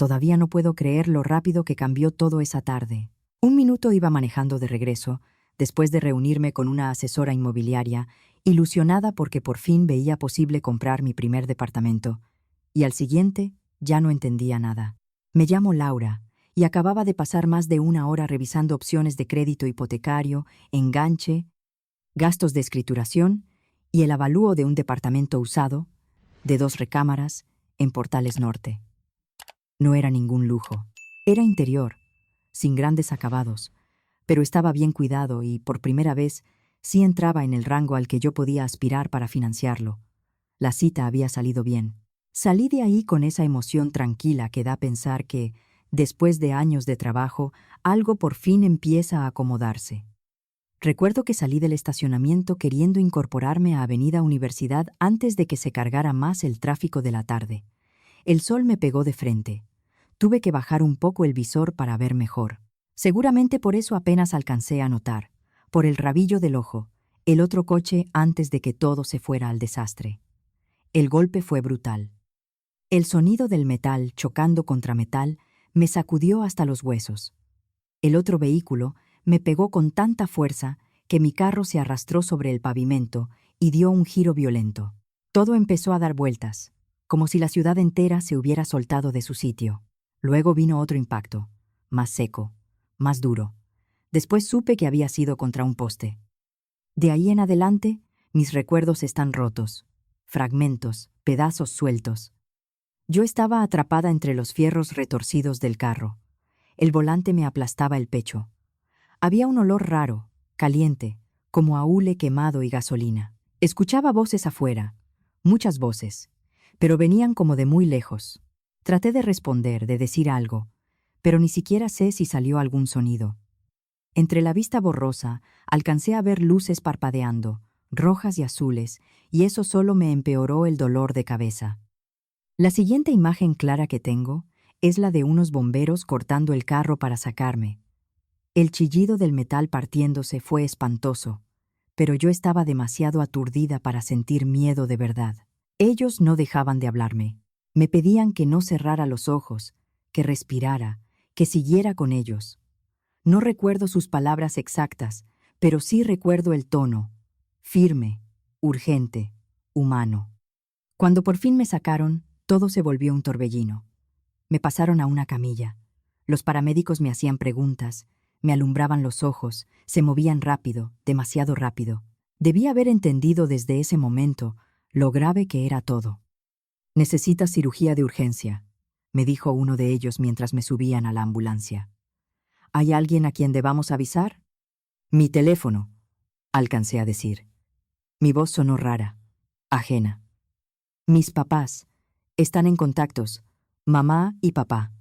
Todavía no puedo creer lo rápido que cambió todo esa tarde. Un minuto iba manejando de regreso, después de reunirme con una asesora inmobiliaria, ilusionada porque por fin veía posible comprar mi primer departamento, y al siguiente ya no entendía nada. Me llamo Laura, y acababa de pasar más de una hora revisando opciones de crédito hipotecario, enganche, gastos de escrituración y el avalúo de un departamento usado, de 2 recámaras, en Portales Norte. No era ningún lujo. Era interior, sin grandes acabados, pero estaba bien cuidado y, por primera vez, sí entraba en el rango al que yo podía aspirar para financiarlo. La cita había salido bien. Salí de ahí con esa emoción tranquila que da a pensar que, después de años de trabajo, algo por fin empieza a acomodarse. Recuerdo que salí del estacionamiento queriendo incorporarme a Avenida Universidad antes de que se cargara más el tráfico de la tarde. El sol me pegó de frente. Tuve que bajar un poco el visor para ver mejor. Seguramente por eso apenas alcancé a notar, por el rabillo del ojo, el otro coche antes de que todo se fuera al desastre. El golpe fue brutal. El sonido del metal chocando contra metal me sacudió hasta los huesos. El otro vehículo me pegó con tanta fuerza que mi carro se arrastró sobre el pavimento y dio un giro violento. Todo empezó a dar vueltas, como si la ciudad entera se hubiera soltado de su sitio. Luego vino otro impacto, más seco, más duro. Después supe que había sido contra un poste. De ahí en adelante, mis recuerdos están rotos, fragmentos, pedazos sueltos. Yo estaba atrapada entre los fierros retorcidos del carro. El volante me aplastaba el pecho. Había un olor raro, caliente, como a hule quemado y gasolina. Escuchaba voces afuera, muchas voces, pero venían como de muy lejos. Traté de responder, de decir algo, pero ni siquiera sé si salió algún sonido. Entre la vista borrosa, alcancé a ver luces parpadeando, rojas y azules, y eso solo me empeoró el dolor de cabeza. La siguiente imagen clara que tengo es la de unos bomberos cortando el carro para sacarme. El chillido del metal partiéndose fue espantoso, pero yo estaba demasiado aturdida para sentir miedo de verdad. Ellos no dejaban de hablarme. Me pedían que no cerrara los ojos, que respirara, que siguiera con ellos. No recuerdo sus palabras exactas, pero sí recuerdo el tono, firme, urgente, humano. Cuando por fin me sacaron, todo se volvió un torbellino. Me pasaron a una camilla. Los paramédicos me hacían preguntas, me alumbraban los ojos, se movían rápido, demasiado rápido. Debí haber entendido desde ese momento lo grave que era todo. «Necesitas cirugía de urgencia», me dijo uno de ellos mientras me subían a la ambulancia. «¿Hay alguien a quien debamos avisar?» «Mi teléfono», alcancé a decir. Mi voz sonó rara, ajena. «Mis papás. Están en contactos. Mamá y papá».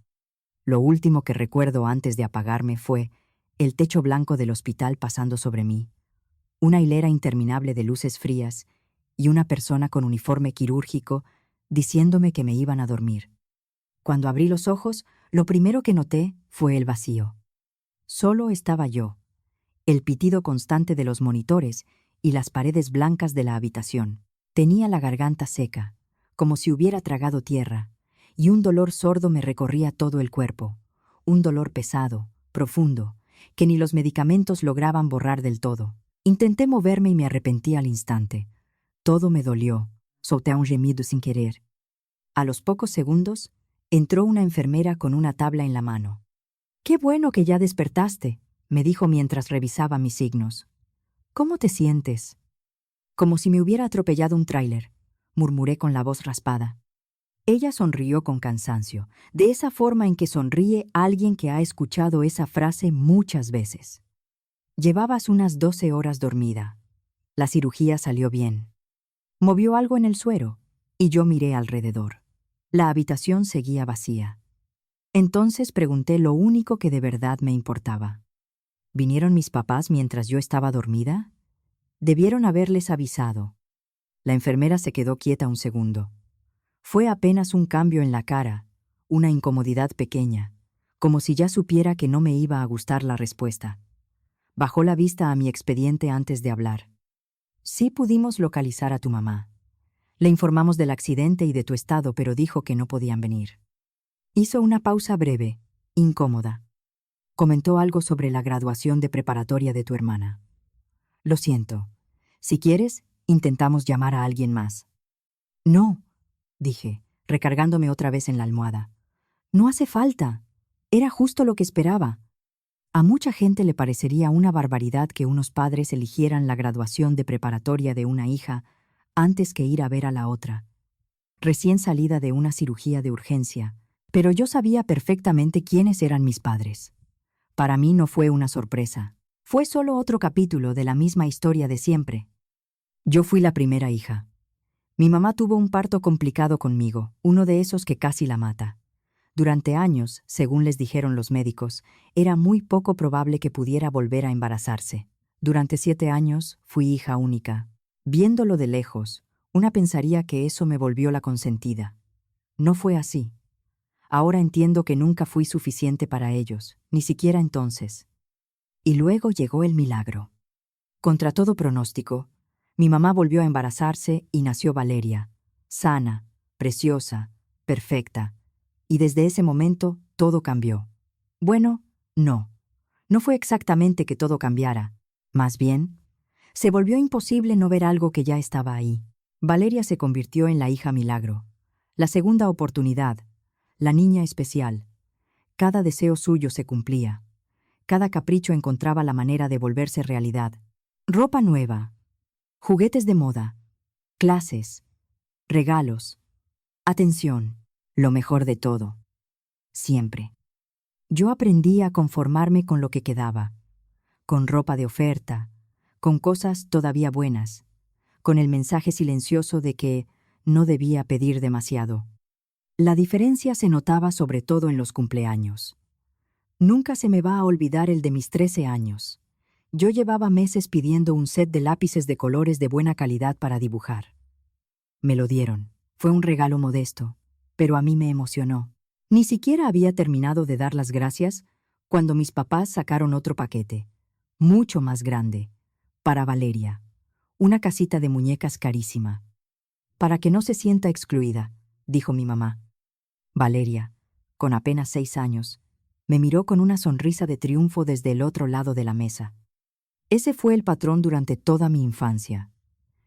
Lo último que recuerdo antes de apagarme fue el techo blanco del hospital pasando sobre mí, una hilera interminable de luces frías y una persona con uniforme quirúrgico diciéndome que me iban a dormir. Cuando abrí los ojos, lo primero que noté fue el vacío. Solo estaba yo, el pitido constante de los monitores y las paredes blancas de la habitación. Tenía la garganta seca, como si hubiera tragado tierra, y un dolor sordo me recorría todo el cuerpo, un dolor pesado, profundo, que ni los medicamentos lograban borrar del todo. Intenté moverme y me arrepentí al instante. Todo me dolió. Solté un gemido sin querer. A los pocos segundos, entró una enfermera con una tabla en la mano. «Qué bueno que ya despertaste», me dijo mientras revisaba mis signos. «¿Cómo te sientes?» «Como si me hubiera atropellado un tráiler», murmuré con la voz raspada. Ella sonrió con cansancio, de esa forma en que sonríe alguien que ha escuchado esa frase muchas veces. «Llevabas unas 12 horas dormida. La cirugía salió bien». Movió algo en el suero, y yo miré alrededor. La habitación seguía vacía. Entonces pregunté lo único que de verdad me importaba. ¿Vinieron mis papás mientras yo estaba dormida? Debieron haberles avisado. La enfermera se quedó quieta un segundo. Fue apenas un cambio en la cara, una incomodidad pequeña, como si ya supiera que no me iba a gustar la respuesta. Bajó la vista a mi expediente antes de hablar. «Sí pudimos localizar a tu mamá. Le informamos del accidente y de tu estado, pero dijo que no podían venir». Hizo una pausa breve, incómoda. Comentó algo sobre la graduación de preparatoria de tu hermana. Lo siento. Si quieres, intentamos llamar a alguien más. No, dije, recargándome otra vez en la almohada. No hace falta. Era justo lo que esperaba. A mucha gente le parecería una barbaridad que unos padres eligieran la graduación de preparatoria de una hija antes que ir a ver a la otra, recién salida de una cirugía de urgencia, pero yo sabía perfectamente quiénes eran mis padres. Para mí no fue una sorpresa. Fue solo otro capítulo de la misma historia de siempre. Yo fui la primera hija. Mi mamá tuvo un parto complicado conmigo, uno de esos que casi la mata. Durante años, según les dijeron los médicos, era muy poco probable que pudiera volver a embarazarse. Durante 7 años fui hija única. Viéndolo de lejos, una pensaría que eso me volvió la consentida. No fue así. Ahora entiendo que nunca fui suficiente para ellos, ni siquiera entonces. Y luego llegó el milagro. Contra todo pronóstico, mi mamá volvió a embarazarse y nació Valeria, sana, preciosa, perfecta. Y desde ese momento todo cambió. Bueno, no. No fue exactamente que todo cambiara. Más bien, se volvió imposible no ver algo que ya estaba ahí. Valeria se convirtió en la hija milagro, la segunda oportunidad, la niña especial. Cada deseo suyo se cumplía. Cada capricho encontraba la manera de volverse realidad. Ropa nueva, juguetes de moda, clases, regalos, atención, lo mejor de todo. Siempre. Yo aprendí a conformarme con lo que quedaba, con ropa de oferta, con cosas todavía buenas, con el mensaje silencioso de que no debía pedir demasiado. La diferencia se notaba sobre todo en los cumpleaños. Nunca se me va a olvidar el de mis 13 años. Yo llevaba meses pidiendo un set de lápices de colores de buena calidad para dibujar. Me lo dieron. Fue un regalo modesto, pero a mí me emocionó. Ni siquiera había terminado de dar las gracias cuando mis papás sacaron otro paquete, mucho más grande, para Valeria, una casita de muñecas carísima. Para que no se sienta excluida, dijo mi mamá. Valeria, con apenas 6 años, me miró con una sonrisa de triunfo desde el otro lado de la mesa. Ese fue el patrón durante toda mi infancia.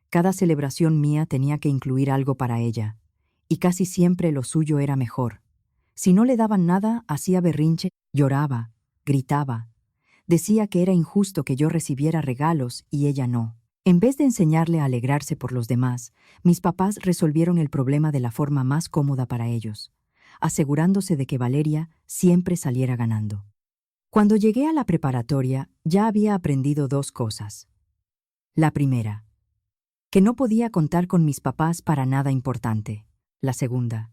Cada celebración mía tenía que incluir algo para ella, y casi siempre lo suyo era mejor. Si no le daban nada, hacía berrinche, lloraba, gritaba. Decía que era injusto que yo recibiera regalos y ella no. En vez de enseñarle a alegrarse por los demás, mis papás resolvieron el problema de la forma más cómoda para ellos, asegurándose de que Valeria siempre saliera ganando. Cuando llegué a la preparatoria, ya había aprendido 2 cosas. La primera, que no podía contar con mis papás para nada importante. La segunda,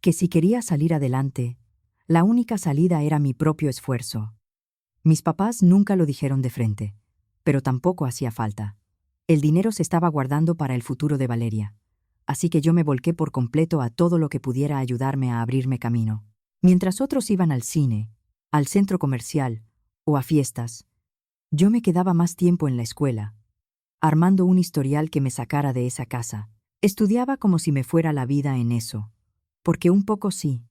que si quería salir adelante, la única salida era mi propio esfuerzo. Mis papás nunca lo dijeron de frente, pero tampoco hacía falta. El dinero se estaba guardando para el futuro de Valeria, así que yo me volqué por completo a todo lo que pudiera ayudarme a abrirme camino. Mientras otros iban al cine, al centro comercial o a fiestas, yo me quedaba más tiempo en la escuela, armando un historial que me sacara de esa casa. Estudiaba como si me fuera la vida en eso, porque un poco sí.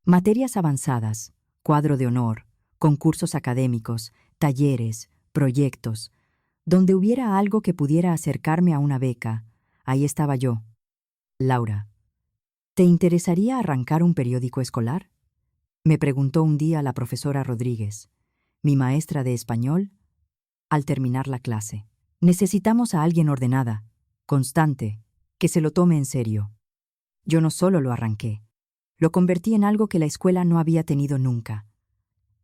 Materias avanzadas, cuadro de honor, concursos académicos, talleres, proyectos. Donde hubiera algo que pudiera acercarme a una beca, ahí estaba yo. Laura, ¿te interesaría arrancar un periódico escolar? Me preguntó un día la profesora Rodríguez, mi maestra de español, al terminar la clase. Necesitamos a alguien ordenada, constante, que se lo tome en serio. Yo no solo lo arranqué, lo convertí en algo que la escuela no había tenido nunca.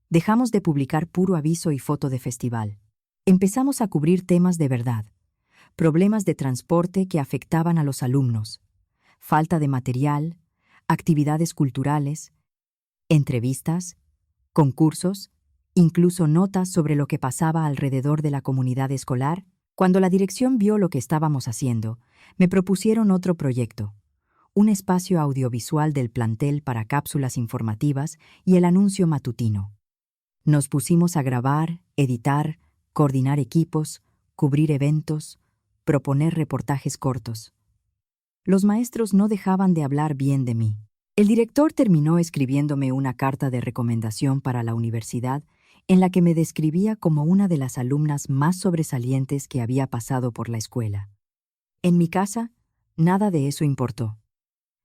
Dejamos de publicar puro aviso y foto de festival. Empezamos a cubrir temas de verdad, problemas de transporte que afectaban a los alumnos, falta de material, actividades culturales, entrevistas, concursos, incluso notas sobre lo que pasaba alrededor de la comunidad escolar. Cuando la dirección vio lo que estábamos haciendo, me propusieron otro proyecto, un espacio audiovisual del plantel para cápsulas informativas y el anuncio matutino. Nos pusimos a grabar, editar, coordinar equipos, cubrir eventos, proponer reportajes cortos. Los maestros no dejaban de hablar bien de mí. El director terminó escribiéndome una carta de recomendación para la universidad en la que me describía como una de las alumnas más sobresalientes que había pasado por la escuela. En mi casa, nada de eso importó.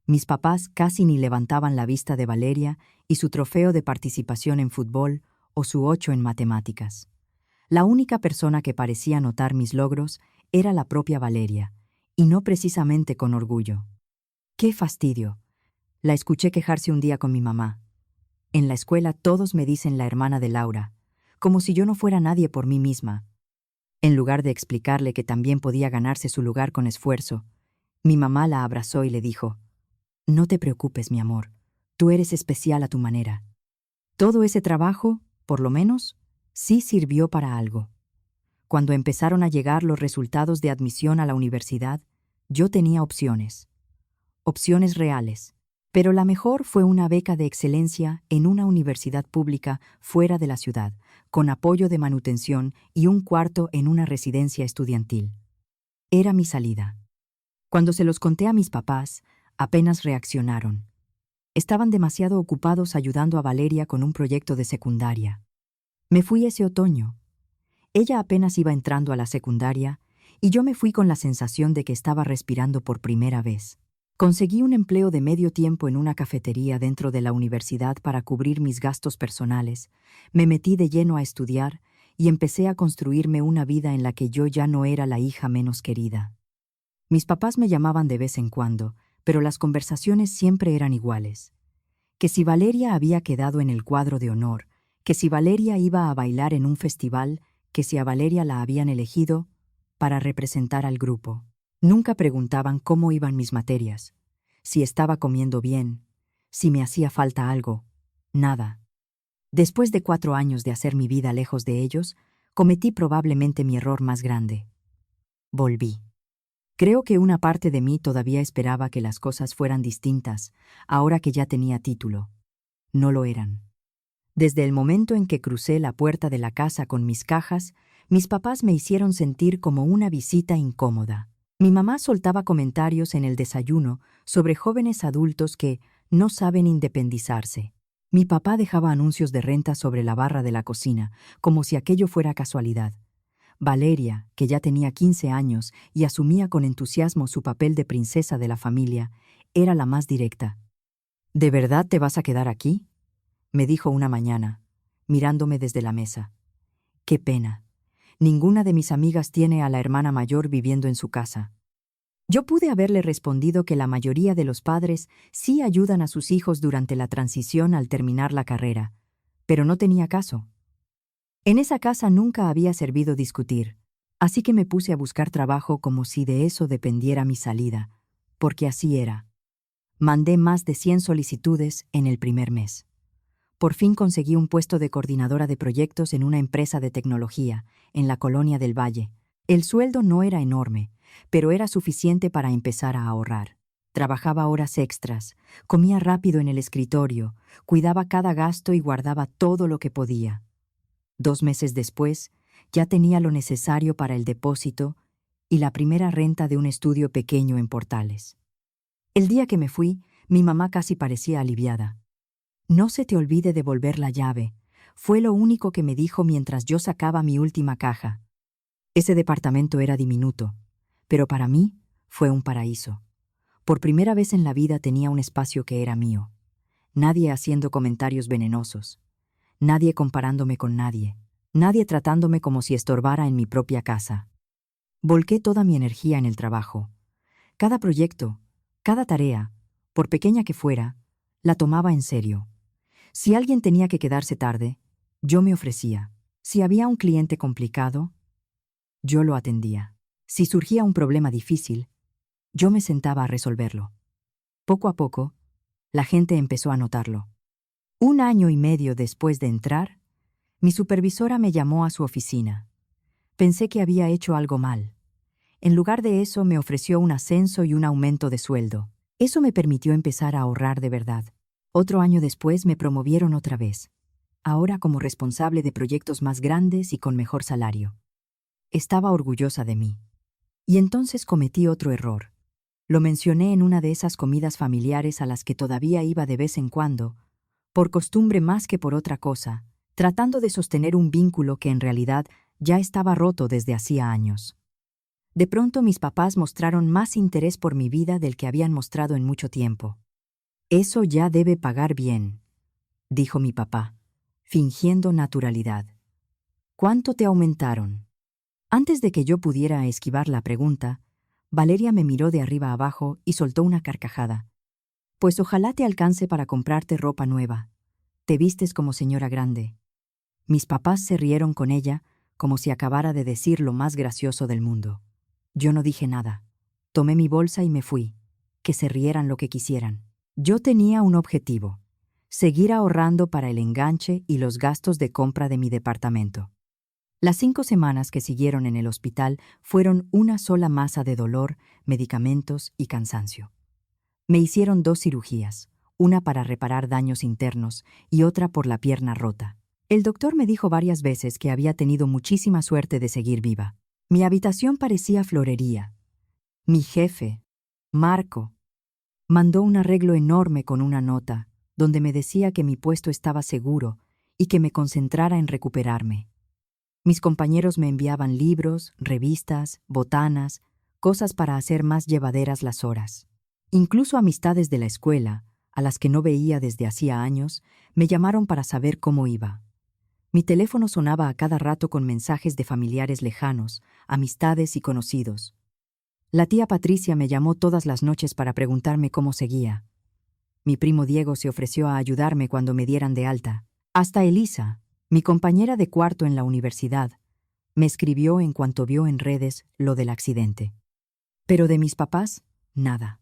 Mis papás casi ni levantaban la vista de Valeria y su trofeo de participación en fútbol o su 8 en matemáticas. La única persona que parecía notar mis logros era la propia Valeria, y no precisamente con orgullo. ¡Qué fastidio! La escuché quejarse un día con mi mamá. En la escuela todos me dicen la hermana de Laura, como si yo no fuera nadie por mí misma. En lugar de explicarle que también podía ganarse su lugar con esfuerzo, mi mamá la abrazó y le dijo: «No te preocupes, mi amor, tú eres especial a tu manera». Todo ese trabajo, por lo menos, sí sirvió para algo. Cuando empezaron a llegar los resultados de admisión a la universidad, yo tenía opciones. Opciones reales. Pero la mejor fue una beca de excelencia en una universidad pública fuera de la ciudad, con apoyo de manutención y un cuarto en una residencia estudiantil. Era mi salida. Cuando se los conté a mis papás, apenas reaccionaron. Estaban demasiado ocupados ayudando a Valeria con un proyecto de secundaria. Me fui ese otoño. Ella apenas iba entrando a la secundaria y yo me fui con la sensación de que estaba respirando por primera vez. Conseguí un empleo de medio tiempo en una cafetería dentro de la universidad para cubrir mis gastos personales, me metí de lleno a estudiar y empecé a construirme una vida en la que yo ya no era la hija menos querida. Mis papás me llamaban de vez en cuando, pero las conversaciones siempre eran iguales. Que si Valeria había quedado en el cuadro de honor, que si Valeria iba a bailar en un festival, que si a Valeria la habían elegido para representar al grupo. Nunca preguntaban cómo iban mis materias, si estaba comiendo bien, si me hacía falta algo, nada. Después de 4 años de hacer mi vida lejos de ellos, cometí probablemente mi error más grande. Volví. Creo que una parte de mí todavía esperaba que las cosas fueran distintas, ahora que ya tenía título. No lo eran. Desde el momento en que crucé la puerta de la casa con mis cajas, mis papás me hicieron sentir como una visita incómoda. Mi mamá soltaba comentarios en el desayuno sobre jóvenes adultos que no saben independizarse. Mi papá dejaba anuncios de renta sobre la barra de la cocina, como si aquello fuera casualidad. Valeria, que ya tenía 15 años y asumía con entusiasmo su papel de princesa de la familia, era la más directa. «¿De verdad te vas a quedar aquí?», me dijo una mañana, mirándome desde la mesa. «Qué pena. Ninguna de mis amigas tiene a la hermana mayor viviendo en su casa». Yo pude haberle respondido que la mayoría de los padres sí ayudan a sus hijos durante la transición al terminar la carrera, pero no tenía caso. En esa casa nunca había servido discutir, así que me puse a buscar trabajo como si de eso dependiera mi salida, porque así era. Mandé más de 100 solicitudes en el primer mes. Por fin conseguí un puesto de coordinadora de proyectos en una empresa de tecnología, en la Colonia del Valle. El sueldo no era enorme, pero era suficiente para empezar a ahorrar. Trabajaba horas extras, comía rápido en el escritorio, cuidaba cada gasto y guardaba todo lo que podía. 2 meses después, ya tenía lo necesario para el depósito y la primera renta de un estudio pequeño en Portales. El día que me fui, mi mamá casi parecía aliviada. «No se te olvide devolver la llave», fue lo único que me dijo mientras yo sacaba mi última caja. Ese departamento era diminuto, pero para mí fue un paraíso. Por primera vez en la vida tenía un espacio que era mío. Nadie haciendo comentarios venenosos. Nadie comparándome con nadie. Nadie tratándome como si estorbara en mi propia casa. Volqué toda mi energía en el trabajo. Cada proyecto, cada tarea, por pequeña que fuera, la tomaba en serio. Si alguien tenía que quedarse tarde, yo me ofrecía. Si había un cliente complicado, yo lo atendía. Si surgía un problema difícil, yo me sentaba a resolverlo. Poco a poco, la gente empezó a notarlo. 1 año y medio después de entrar, mi supervisora me llamó a su oficina. Pensé que había hecho algo mal. En lugar de eso, me ofreció un ascenso y un aumento de sueldo. Eso me permitió empezar a ahorrar de verdad. Otro año después me promovieron otra vez, ahora como responsable de proyectos más grandes y con mejor salario. Estaba orgullosa de mí. Y entonces cometí otro error. Lo mencioné en una de esas comidas familiares a las que todavía iba de vez en cuando, por costumbre más que por otra cosa, tratando de sostener un vínculo que en realidad ya estaba roto desde hacía años. De pronto mis papás mostraron más interés por mi vida del que habían mostrado en mucho tiempo. «Eso ya debe pagar bien», dijo mi papá, fingiendo naturalidad. «¿Cuánto te aumentaron?» Antes de que yo pudiera esquivar la pregunta, Valeria me miró de arriba abajo y soltó una carcajada. «Pues ojalá te alcance para comprarte ropa nueva. Te vistes como señora grande». Mis papás se rieron con ella, como si acabara de decir lo más gracioso del mundo. Yo no dije nada. Tomé mi bolsa y me fui. Que se rieran lo que quisieran. Yo tenía un objetivo: seguir ahorrando para el enganche y los gastos de compra de mi departamento. Las 5 semanas que siguieron en el hospital fueron una sola masa de dolor, medicamentos y cansancio. Me hicieron 2 cirugías, una para reparar daños internos y otra por la pierna rota. El doctor me dijo varias veces que había tenido muchísima suerte de seguir viva. Mi habitación parecía florería. Mi jefe, Marco, mandó un arreglo enorme con una nota, donde me decía que mi puesto estaba seguro y que me concentrara en recuperarme. Mis compañeros me enviaban libros, revistas, botanas, cosas para hacer más llevaderas las horas. Incluso amistades de la escuela, a las que no veía desde hacía años, me llamaron para saber cómo iba. Mi teléfono sonaba a cada rato con mensajes de familiares lejanos, amistades y conocidos. La tía Patricia me llamó todas las noches para preguntarme cómo seguía. Mi primo Diego se ofreció a ayudarme cuando me dieran de alta. Hasta Elisa, mi compañera de cuarto en la universidad, me escribió en cuanto vio en redes lo del accidente. Pero de mis papás, nada.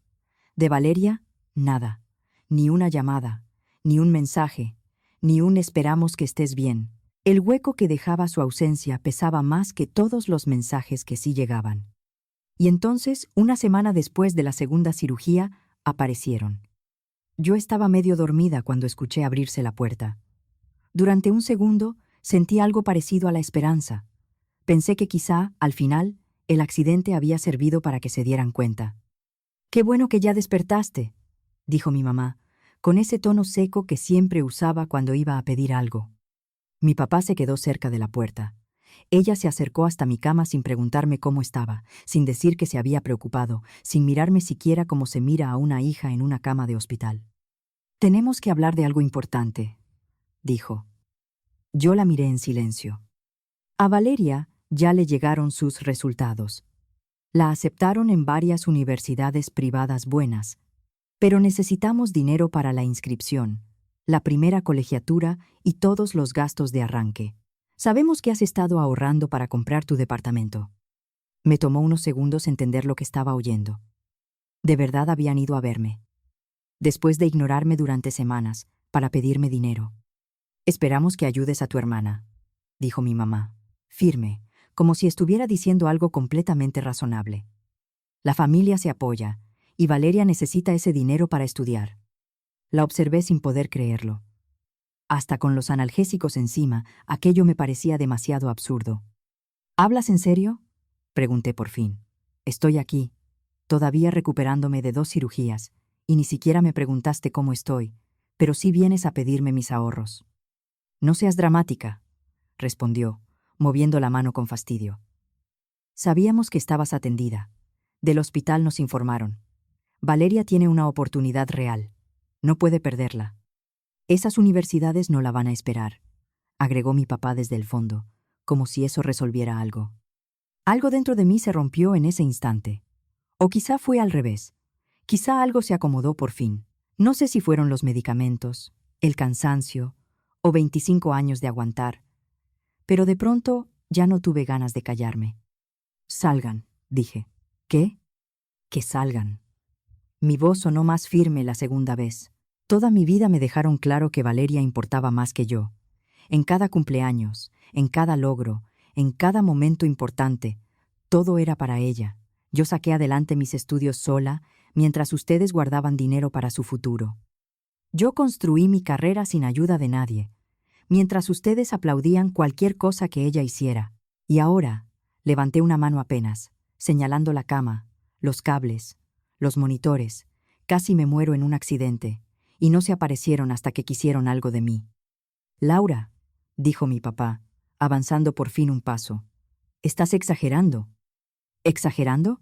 De Valeria, nada. Ni una llamada, ni un mensaje, ni un «esperamos que estés bien». El hueco que dejaba su ausencia pesaba más que todos los mensajes que sí llegaban. Y entonces, una semana después de la segunda cirugía, aparecieron. Yo estaba medio dormida cuando escuché abrirse la puerta. Durante un segundo, sentí algo parecido a la esperanza. Pensé que quizá, al final, el accidente había servido para que se dieran cuenta. «Qué bueno que ya despertaste», dijo mi mamá, con ese tono seco que siempre usaba cuando iba a pedir algo. Mi papá se quedó cerca de la puerta. Ella se acercó hasta mi cama sin preguntarme cómo estaba, sin decir que se había preocupado, sin mirarme siquiera como se mira a una hija en una cama de hospital. «Tenemos que hablar de algo importante», dijo. Yo la miré en silencio. A Valeria ya le llegaron sus resultados. La aceptaron en varias universidades privadas buenas, pero necesitamos dinero para la inscripción, la primera colegiatura y todos los gastos de arranque. Sabemos que has estado ahorrando para comprar tu departamento. Me tomó unos segundos entender lo que estaba oyendo. De verdad habían ido a verme. Después de ignorarme durante semanas, para pedirme dinero. «Esperamos que ayudes a tu hermana», dijo mi mamá, firme, como si estuviera diciendo algo completamente razonable. «La familia se apoya, y Valeria necesita ese dinero para estudiar». La observé sin poder creerlo. Hasta con los analgésicos encima, aquello me parecía demasiado absurdo. «¿Hablas en serio?», pregunté por fin. «Estoy aquí, todavía recuperándome de 2 cirugías, y ni siquiera me preguntaste cómo estoy, pero sí vienes a pedirme mis ahorros». «No seas dramática», respondió, moviendo la mano con fastidio. «Sabíamos que estabas atendida. Del hospital nos informaron. Valeria tiene una oportunidad real. No puede perderla. Esas universidades no la van a esperar», agregó mi papá desde el fondo, como si eso resolviera algo. Algo dentro de mí se rompió en ese instante. O quizá fue al revés. Quizá algo se acomodó por fin. No sé si fueron los medicamentos, el cansancio, o 25 años de aguantar. Pero de pronto ya no tuve ganas de callarme. «Salgan», dije. «¿Qué?» «Que salgan». Mi voz sonó más firme la segunda vez. Toda mi vida me dejaron claro que Valeria importaba más que yo. En cada cumpleaños, en cada logro, en cada momento importante, todo era para ella. Yo saqué adelante mis estudios sola, mientras ustedes guardaban dinero para su futuro. Yo construí mi carrera sin ayuda de nadie, mientras ustedes aplaudían cualquier cosa que ella hiciera. Y ahora, levanté una mano apenas, señalando la cama, los cables, los monitores. Casi me muero en un accidente, y no se aparecieron hasta que quisieron algo de mí. Laura, dijo mi papá, avanzando por fin un paso. Estás exagerando. ¿Exagerando?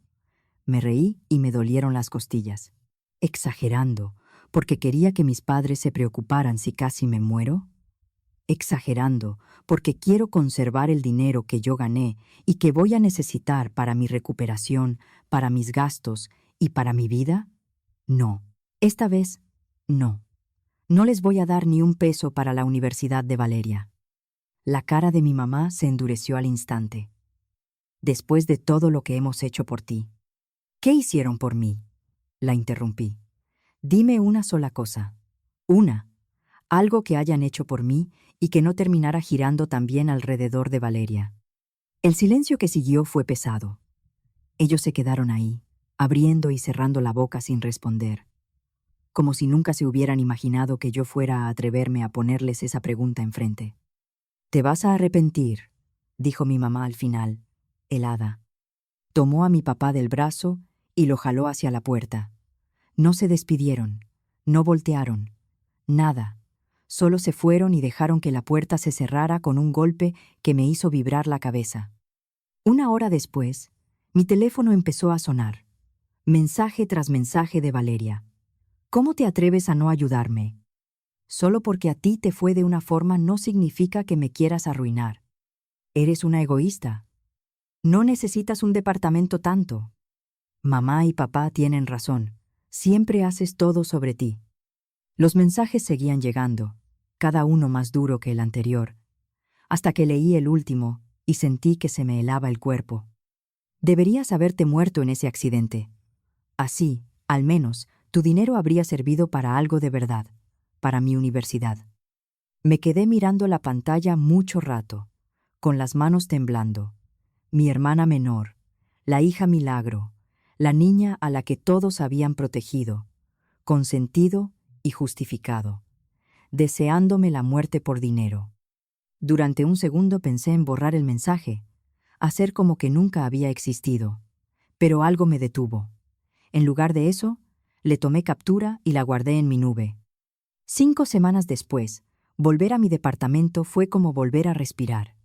Me reí y me dolieron las costillas. ¿Exagerando porque quería que mis padres se preocuparan si casi me muero? ¿Exagerando porque quiero conservar el dinero que yo gané y que voy a necesitar para mi recuperación, para mis gastos y para mi vida? No. Esta vez, no. No les voy a dar ni un peso para la universidad de Valeria. La cara de mi mamá se endureció al instante. Después de todo lo que hemos hecho por ti. ¿Qué hicieron por mí? La interrumpí. Dime una sola cosa. Una. Algo que hayan hecho por mí y que no terminara girando también alrededor de Valeria. El silencio que siguió fue pesado. Ellos se quedaron ahí, abriendo y cerrando la boca sin responder, como si nunca se hubieran imaginado que yo fuera a atreverme a ponerles esa pregunta enfrente. «Te vas a arrepentir», dijo mi mamá al final, helada. Tomó a mi papá del brazo y lo jaló hacia la puerta. No se despidieron, no voltearon, nada. Solo se fueron y dejaron que la puerta se cerrara con un golpe que me hizo vibrar la cabeza. Una hora después, mi teléfono empezó a sonar. Mensaje tras mensaje de Valeria. ¿Cómo te atreves a no ayudarme? Solo porque a ti te fue de una forma no significa que me quieras arruinar. Eres una egoísta. No necesitas un departamento tanto. Mamá y papá tienen razón. Siempre haces todo sobre ti. Los mensajes seguían llegando, cada uno más duro que el anterior, hasta que leí el último y sentí que se me helaba el cuerpo. Deberías haberte muerto en ese accidente. Así, al menos, tu dinero habría servido para algo de verdad, para mi universidad. Me quedé mirando la pantalla mucho rato, con las manos temblando. Mi hermana menor, la hija milagro, la niña a la que todos habían protegido, consentido y justificado, deseándome la muerte por dinero. Durante un segundo pensé en borrar el mensaje, hacer como que nunca había existido, pero algo me detuvo. En lugar de eso, le tomé captura y la guardé en mi nube. 5 semanas después, volver a mi departamento fue como volver a respirar.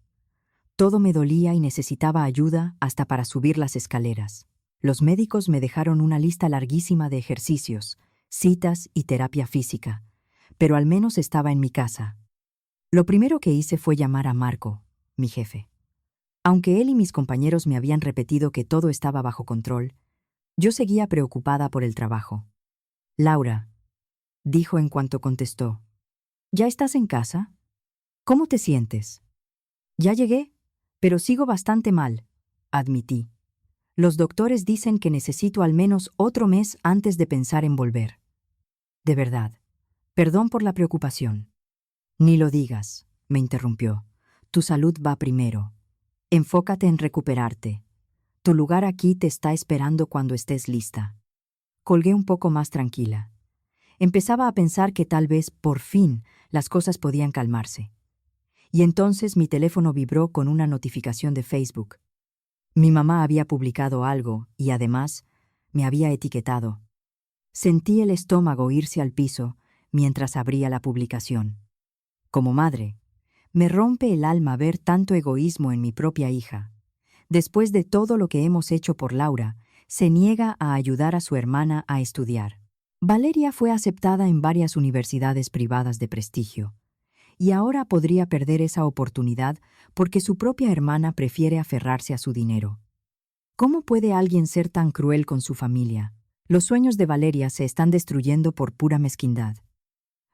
Todo me dolía y necesitaba ayuda hasta para subir las escaleras. Los médicos me dejaron una lista larguísima de ejercicios, citas y terapia física, pero al menos estaba en mi casa. Lo primero que hice fue llamar a Marco, mi jefe. Aunque él y mis compañeros me habían repetido que todo estaba bajo control, yo seguía preocupada por el trabajo. «Laura», dijo en cuanto contestó, «¿ya estás en casa? ¿Cómo te sientes?» «Ya llegué, pero sigo bastante mal», admití. «Los doctores dicen que necesito al menos otro mes antes de pensar en volver». «De verdad. Perdón por la preocupación». «Ni lo digas», me interrumpió. «Tu salud va primero. Enfócate en recuperarte. Tu lugar aquí te está esperando cuando estés lista». Colgué un poco más tranquila. Empezaba a pensar que tal vez, por fin, las cosas podían calmarse. Y entonces mi teléfono vibró con una notificación de Facebook. Mi mamá había publicado algo y, además, me había etiquetado. Sentí el estómago irse al piso mientras abría la publicación. Como madre, me rompe el alma ver tanto egoísmo en mi propia hija. Después de todo lo que hemos hecho por Laura, se niega a ayudar a su hermana a estudiar. Valeria fue aceptada en varias universidades privadas de prestigio, y ahora podría perder esa oportunidad porque su propia hermana prefiere aferrarse a su dinero. ¿Cómo puede alguien ser tan cruel con su familia? Los sueños de Valeria se están destruyendo por pura mezquindad.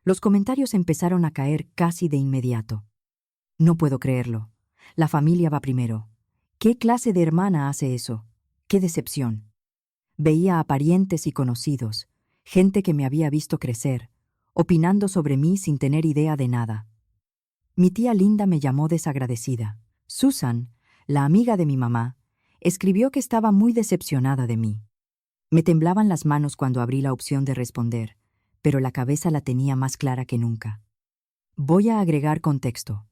Los comentarios empezaron a caer casi de inmediato. No puedo creerlo. La familia va primero. ¿Qué clase de hermana hace eso? ¡Qué decepción! Veía a parientes y conocidos, gente que me había visto crecer, opinando sobre mí sin tener idea de nada. Mi tía Linda me llamó desagradecida. Susan, la amiga de mi mamá, escribió que estaba muy decepcionada de mí. Me temblaban las manos cuando abrí la opción de responder, pero la cabeza la tenía más clara que nunca. Voy a agregar contexto,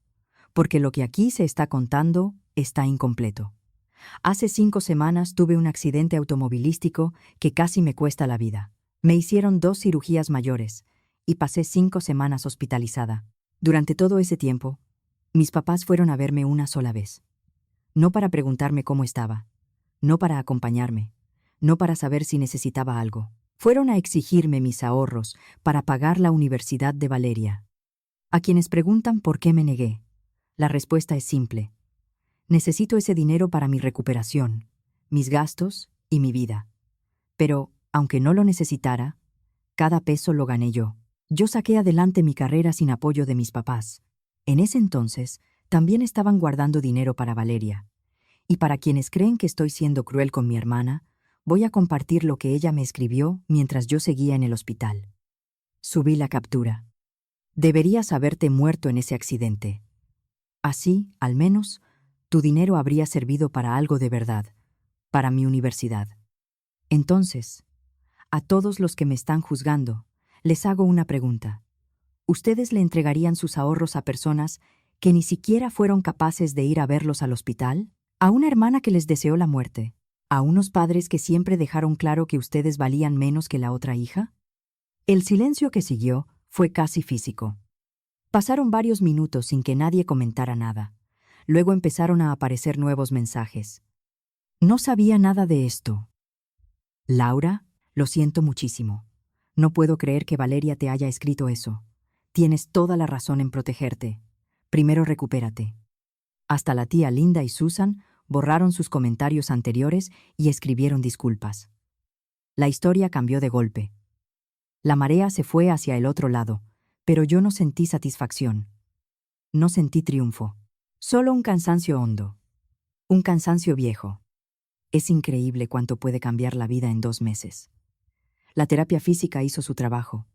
porque lo que aquí se está contando está incompleto. Hace 5 semanas tuve un accidente automovilístico que casi me cuesta la vida. Me hicieron 2 cirugías mayores y pasé 5 semanas hospitalizada. Durante todo ese tiempo, mis papás fueron a verme una sola vez. No para preguntarme cómo estaba, no para acompañarme, no para saber si necesitaba algo. Fueron a exigirme mis ahorros para pagar la universidad de Valeria. A quienes preguntan por qué me negué, la respuesta es simple. Necesito ese dinero para mi recuperación, mis gastos y mi vida. Pero, aunque no lo necesitara, cada peso lo gané yo. Yo saqué adelante mi carrera sin apoyo de mis papás. En ese entonces, también estaban guardando dinero para Valeria. Y para quienes creen que estoy siendo cruel con mi hermana, voy a compartir lo que ella me escribió mientras yo seguía en el hospital. Subí la captura. Deberías haberte muerto en ese accidente. Así, al menos, tu dinero habría servido para algo de verdad, para mi universidad. Entonces, a todos los que me están juzgando, les hago una pregunta. ¿Ustedes le entregarían sus ahorros a personas que ni siquiera fueron capaces de ir a verlos al hospital? ¿A una hermana que les deseó la muerte? ¿A unos padres que siempre dejaron claro que ustedes valían menos que la otra hija? El silencio que siguió fue casi físico. Pasaron varios minutos sin que nadie comentara nada. Luego empezaron a aparecer nuevos mensajes. No sabía nada de esto. Laura, lo siento muchísimo. No puedo creer que Valeria te haya escrito eso. Tienes toda la razón en protegerte. Primero recupérate. Hasta la tía Linda y Susan borraron sus comentarios anteriores y escribieron disculpas. La historia cambió de golpe. La marea se fue hacia el otro lado, pero yo no sentí satisfacción. No sentí triunfo. Solo un cansancio hondo. Un cansancio viejo. Es increíble cuánto puede cambiar la vida en 2 meses. La terapia física hizo su trabajo.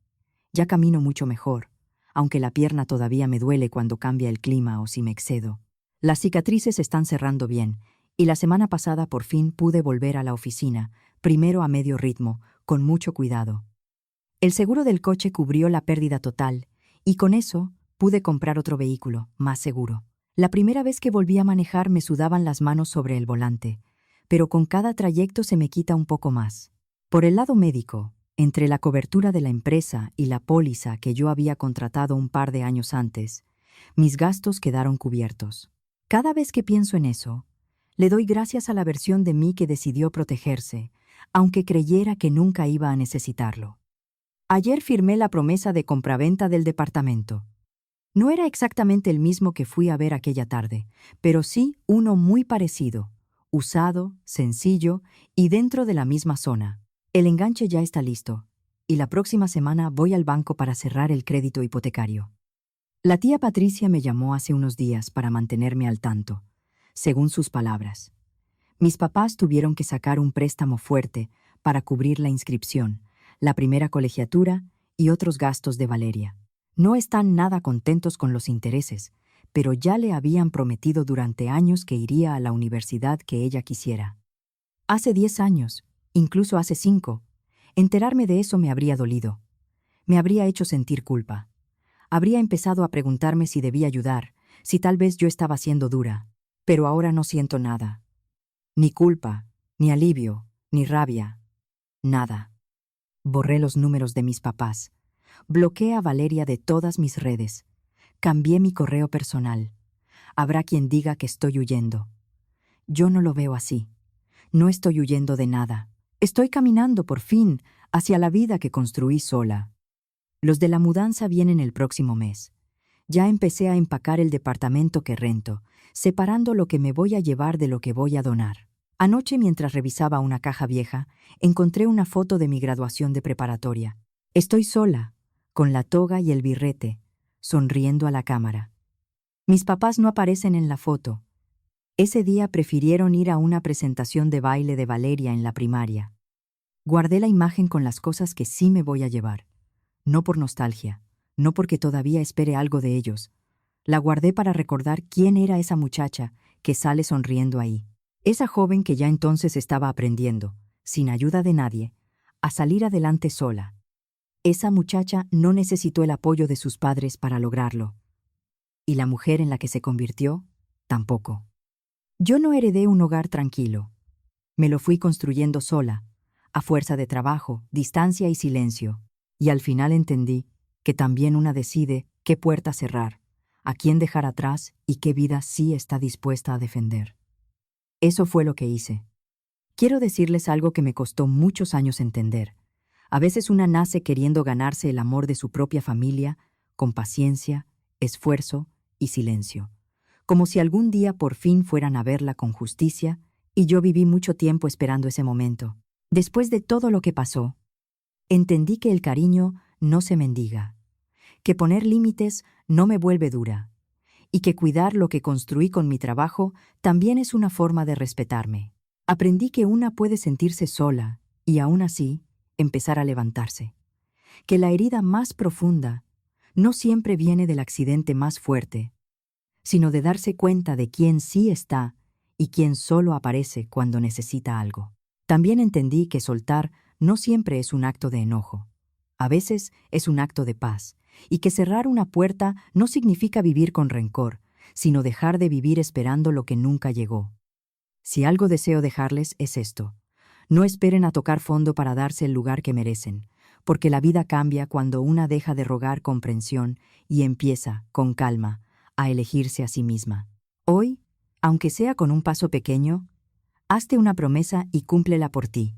Ya camino mucho mejor, aunque la pierna todavía me duele cuando cambia el clima o si me excedo. Las cicatrices están cerrando bien, y la semana pasada por fin pude volver a la oficina, primero a medio ritmo, con mucho cuidado. El seguro del coche cubrió la pérdida total, y con eso pude comprar otro vehículo, más seguro. La primera vez que volví a manejar me sudaban las manos sobre el volante, pero con cada trayecto se me quita un poco más. Por el lado médico, entre la cobertura de la empresa y la póliza que yo había contratado un par de años antes, mis gastos quedaron cubiertos. Cada vez que pienso en eso, le doy gracias a la versión de mí que decidió protegerse, aunque creyera que nunca iba a necesitarlo. Ayer firmé la promesa de compraventa del departamento. No era exactamente el mismo que fui a ver aquella tarde, pero sí uno muy parecido, usado, sencillo y dentro de la misma zona. El enganche ya está listo, y la próxima semana voy al banco para cerrar el crédito hipotecario. La tía Patricia me llamó hace unos días para mantenerme al tanto, según sus palabras. Mis papás tuvieron que sacar un préstamo fuerte para cubrir la inscripción, la primera colegiatura y otros gastos de Valeria. No están nada contentos con los intereses, pero ya le habían prometido durante años que iría a la universidad que ella quisiera. Hace 10 años, incluso hace 5, enterarme de eso me habría dolido. Me habría hecho sentir culpa. Habría empezado a preguntarme si debía ayudar, si tal vez yo estaba siendo dura. Pero ahora no siento nada. Ni culpa, ni alivio, ni rabia. Nada. Borré los números de mis papás. Bloqueé a Valeria de todas mis redes. Cambié mi correo personal. Habrá quien diga que estoy huyendo. Yo no lo veo así. No estoy huyendo de nada. Estoy caminando, por fin, hacia la vida que construí sola. Los de la mudanza vienen el próximo mes. Ya empecé a empacar el departamento que rento, separando lo que me voy a llevar de lo que voy a donar. Anoche, mientras revisaba una caja vieja, encontré una foto de mi graduación de preparatoria. Estoy sola, con la toga y el birrete, sonriendo a la cámara. Mis papás no aparecen en la foto. Ese día prefirieron ir a una presentación de baile de Valeria en la primaria. Guardé la imagen con las cosas que sí me voy a llevar. No por nostalgia, no porque todavía espere algo de ellos. La guardé para recordar quién era esa muchacha que sale sonriendo ahí. Esa joven que ya entonces estaba aprendiendo, sin ayuda de nadie, a salir adelante sola. Esa muchacha no necesitó el apoyo de sus padres para lograrlo. Y la mujer en la que se convirtió, tampoco. Yo no heredé un hogar tranquilo. Me lo fui construyendo sola, a fuerza de trabajo, distancia y silencio. Y al final entendí que también una decide qué puerta cerrar, a quién dejar atrás y qué vida sí está dispuesta a defender. Eso fue lo que hice. Quiero decirles algo que me costó muchos años entender. A veces una nace queriendo ganarse el amor de su propia familia, con paciencia, esfuerzo y silencio. Como si algún día por fin fueran a verla con justicia, y yo viví mucho tiempo esperando ese momento. Después de todo lo que pasó, entendí que el cariño no se mendiga, que poner límites no me vuelve dura, y que cuidar lo que construí con mi trabajo también es una forma de respetarme. Aprendí que una puede sentirse sola y aún así empezar a levantarse, que la herida más profunda no siempre viene del accidente más fuerte, sino de darse cuenta de quién sí está y quién solo aparece cuando necesita algo. También entendí que soltar no siempre es un acto de enojo. A veces es un acto de paz, y que cerrar una puerta no significa vivir con rencor, sino dejar de vivir esperando lo que nunca llegó. Si algo deseo dejarles es esto: no esperen a tocar fondo para darse el lugar que merecen, porque la vida cambia cuando una deja de rogar comprensión y empieza, con calma, a elegirse a sí misma. Hoy, aunque sea con un paso pequeño, hazte una promesa y cúmplela por ti.